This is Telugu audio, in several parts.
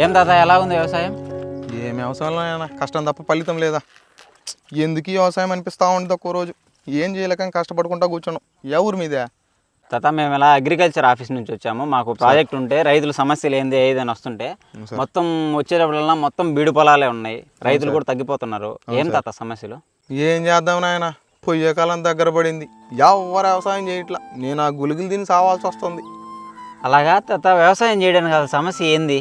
ఏం తాత ఎలా ఉంది వ్యవసాయం? ఏం వ్యవసాయంలో కష్టం తప్ప ఫలితం లేదా? ఎందుకు ఈ వ్యవసాయం అనిపిస్తూ ఉంటుంది ఒక్కో రోజు. ఏం చేయలేక కష్టపడుకుంటా కూర్చున్నాం. ఎవరి మీదే తాత మేము ఇలా అగ్రికల్చర్ ఆఫీస్ నుంచి వచ్చాము. మాకు ప్రాజెక్ట్ ఉంటే రైతుల సమస్యలు ఏదైనా వస్తుంటే మొత్తం వచ్చేటప్పుడల్లా మొత్తం బీడు పొలాలే ఉన్నాయి. రైతులు కూడా తగ్గిపోతున్నారు. ఏం తాత సమస్యలు? ఏం చేద్దాం నాయన, పొయ్యే కాలం దగ్గర పడింది. ఎవరు వ్యవసాయం చేయట్లా. నేను ఆ గులిగిలు తిని సావాల్సి వస్తుంది. అలాగా తాత, వ్యవసాయం చేయడానికి కాదు సమస్య ఏంది?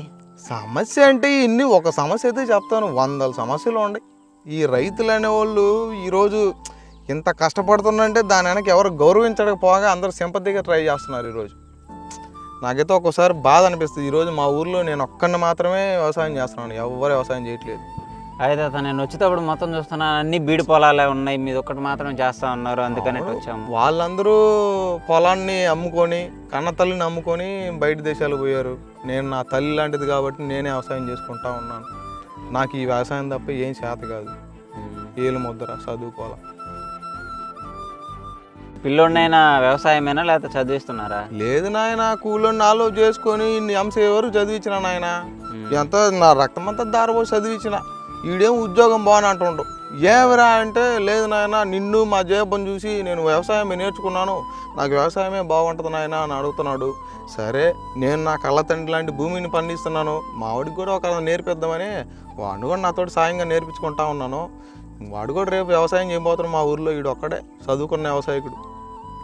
సమస్య అంటే ఇన్ని ఒక సమస్య అయితే చెప్తాను, 100 సమస్యలు ఉన్నాయి. ఈ రైతులు అనేవాళ్ళు ఈరోజు ఇంత కష్టపడుతుందంటే దాని వెనక ఎవరు గౌరవించకపోగా అందరూ సింపతిగా ట్రై చేస్తున్నారు. ఈరోజు నాకైతే ఒక్కోసారి బాధ అనిపిస్తుంది. ఈరోజు మా ఊర్లో నేను ఒక్కడిని మాత్రమే వ్యవసాయం చేస్తున్నాను, ఎవరు వ్యవసాయం చేయట్లేదు. అయితే తాత, నేను వచ్చేటప్పుడు మొత్తం చూస్తున్నాను అన్ని బీడు పొలాలే ఉన్నాయి, మీది ఒక్కటి మాత్రం చేస్తా ఉన్నారు, అందుకనే వచ్చాము. వాళ్ళందరూ పొలాన్ని అమ్ముకొని కన్న తల్లిని అమ్ముకొని బయట దేశాలకు పోయారు. నేను నా తల్లి లాంటిది కాబట్టి నేనే వ్యవసాయం చేసుకుంటా ఉన్నాను. నాకు ఈ వ్యవసాయం తప్ప ఏం చేత కాదు. ఏలు ముద్దర చదువుకోవాలా. పిల్లోడినైనా వ్యవసాయమేనా లేకపోతే చదివిస్తున్నారా? లేదు నాయన, కూలోని నాలో చేసుకొని ఇన్ని అంశ ఎవరు చదివించిన నాయన. ఎంత నా రక్తం అంతా దారపోసి చదివించిన. ఈడేం ఉద్యోగం బాగా అంటుండు. ఏమిరా అంటే, లేదు నాయన, నిన్ను మా జేబుని చూసి నేను వ్యవసాయమే నేర్చుకున్నాను, నాకు వ్యవసాయమే బాగుంటుంది నాయన అని అడుగుతున్నాడు. సరే, నేను నా కళ్ళ తండ్రి లాంటి భూమిని పండిస్తున్నాను, మా వాడికి కూడా ఒక నేర్పిద్దామని వాడు కూడా నాతోటి సాయంగా నేర్పించుకుంటా ఉన్నాను. వాడు కూడా రేపు వ్యవసాయం చేయబోతున్నాడు మా ఊర్లో. ఈడు ఒక్కడే చదువుకున్న వ్యవసాయకుడు.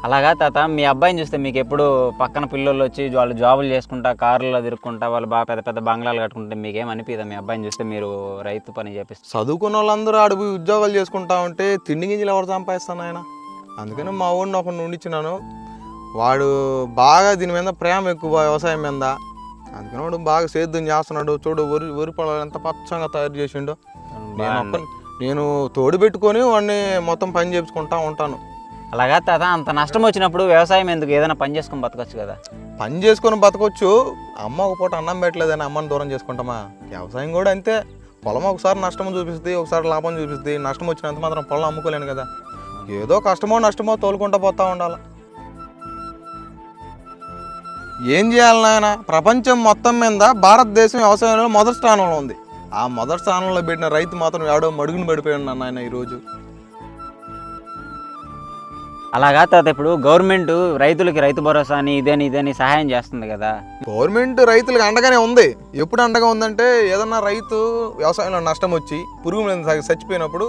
అలాగా తాత, మీ అబ్బాయిని చూస్తే మీకు ఎప్పుడు పక్కన పిల్లలు వచ్చి వాళ్ళు జాబులు చేసుకుంటా కార్లలో తిరుక్కుంటా వాళ్ళు బాగా పెద్ద పెద్ద బంగ్లాలు కట్టుకుంటే మీకేం అనిపిదా? మీ అబ్బాయిని చూస్తే మీరు రైతు పని చేపిస్తారు. చదువుకున్న వాళ్ళందరూ అడుగు ఉద్యోగాలు చేసుకుంటా ఉంటే తిండి గింజలు ఎవరు సంపాదిస్తాను ఆయన. అందుకని మా ఊడిని ఒకరిని ఉండిచ్చినాను. వాడు బాగా దీని మీద ప్రేమ ఎక్కువ, వ్యవసాయం మీద. అందుకని వాడు బాగా సేద్యం చేస్తున్నాడు. చూడు, వరి పొలాలు ఎంత పచ్చంగా తయారు చేసిండో. నేను తోడు పెట్టుకొని వాడిని మొత్తం పని చేయించుకుంటా ఉంటాను. అలాగా తాత, అంత నష్టం వచ్చినప్పుడు వ్యవసాయం ఎందుకు? ఏదైనా పని చేసుకొని బతకొచ్చు కదా. పని చేసుకొని బతకొచ్చు. అమ్మ ఒక పూట అన్నం పెట్టలేదని అమ్మని దూరం చేసుకుంటామా? వ్యవసాయం కూడా అంతే. పొలం ఒకసారి నష్టం చూపిస్తుంది, ఒకసారి లాభం చూపిస్తుంది. నష్టం వచ్చినంత మాత్రం పొలం అమ్ముకోలేను కదా. ఏదో కష్టమో నష్టమో తోలుకుంటూ పోతా ఉండాలి. ఏం చేయాలి నాయన? ప్రపంచం మొత్తం మీద భారతదేశం వ్యవసాయంలో మొదటి స్థానంలో ఉంది. ఆ మొదటి స్థానంలో పెట్టిన రైతు మాత్రం ఎవడో మడుగుని పడిపోయాడు నాయన ఈరోజు. అలాగా తాత, ఇప్పుడు గవర్నమెంట్ రైతులకి రైతు భరోసా అని ఇదేని సహాయం చేస్తుంది కదా. గవర్నమెంట్ రైతులకు అండగానే ఉంది. ఎప్పుడు అండగా ఉందంటే, ఏదన్నా రైతు వ్యవసాయంలో నష్టం వచ్చి పురుగు మీద చచ్చిపోయినప్పుడు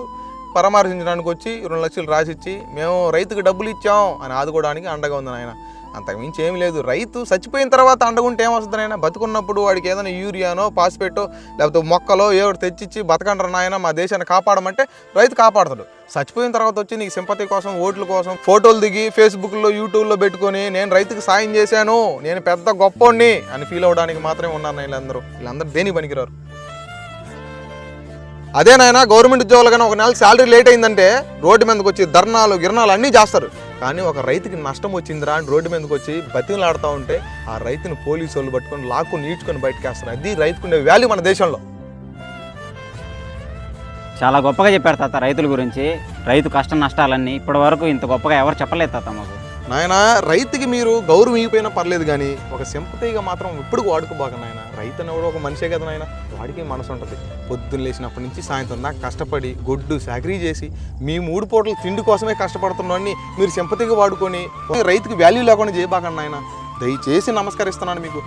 పరామర్శించడానికి వచ్చి 2 లక్షలు రాసిచ్చి మేము రైతుకు డబ్బులు ఇచ్చాం అని ఆదుకోవడానికి అండగా ఉంది నాయన. అంతకుమించి ఏమి లేదు. రైతు చచ్చిపోయిన తర్వాత అండగుంటే ఏమొస్తుంది నాయన? బతుకున్నప్పుడు వాడికి ఏదైనా యూరియానో పాస్పేటో లేకపోతే మొక్కలో ఏదో తెచ్చిచ్చి బతకంటారు నాయన, మా దేశాన్ని కాపాడమంటే రైతు కాపాడతాడు. చచ్చిపోయిన తర్వాత వచ్చి నీకు సింపతి కోసం, ఓట్ల కోసం ఫోటోలు దిగి ఫేస్బుక్లో యూట్యూబ్లో పెట్టుకొని నేను రైతుకు సాయం చేశాను, నేను పెద్ద గొప్పోడిని అని ఫీల్ అవ్వడానికి మాత్రమే ఉన్నారు వీళ్ళందరూ దేనికి పనికిరారు. అదే నాయన, గవర్నమెంట్ ఉద్యోగాలు కానీ ఒక నెల శాలరీ లేట్ అయిందంటే రోడ్డు మీదకి వచ్చి ధర్నాలు గిర్నాలు అన్నీ చేస్తారు. కానీ ఒక రైతుకి నష్టం వచ్చిందిరా అని రోడ్డు మీదకి వచ్చి బతిమలాడుతూ ఉంటే ఆ రైతుని పోలీసు వాళ్ళు పట్టుకొని లాక్కుని ఈడ్చుకొని బయటకు వేస్తారు. అది రైతుకుండే వాల్యూ మన దేశంలో. చాలా గొప్పగా చెప్పారు తాత రైతుల గురించి, రైతు కష్ట నష్టాలన్నీ. ఇప్పటి వరకు ఇంత గొప్పగా ఎవరు చెప్పలేదు తాత మాకు. నాయన, రైతుకి మీరు గౌరవం ఇవ్వకపోయినా పర్లేదు, కానీ ఒక సింపతిగా మాత్రం ఇప్పుడు వాడుకోబాక నాయన. రైతు అనేవాడు ఒక మనిషే కదా నాయన, వాడికి మనసు ఉంటుంది. పొద్దున్న లేచినప్పటి నుంచి సాయంత్రం దాకా కష్టపడి గొడ్డు సాకరీ చేసి మీ 3 పూటలు తిండి కోసమే కష్టపడుతున్నాన్ని మీరు సింపతిగా వాడుకొని రైతుకి వాల్యూ లేకుండా చేయబాకండి నాయన. దయచేసి నమస్కరిస్తున్నాను మీకు.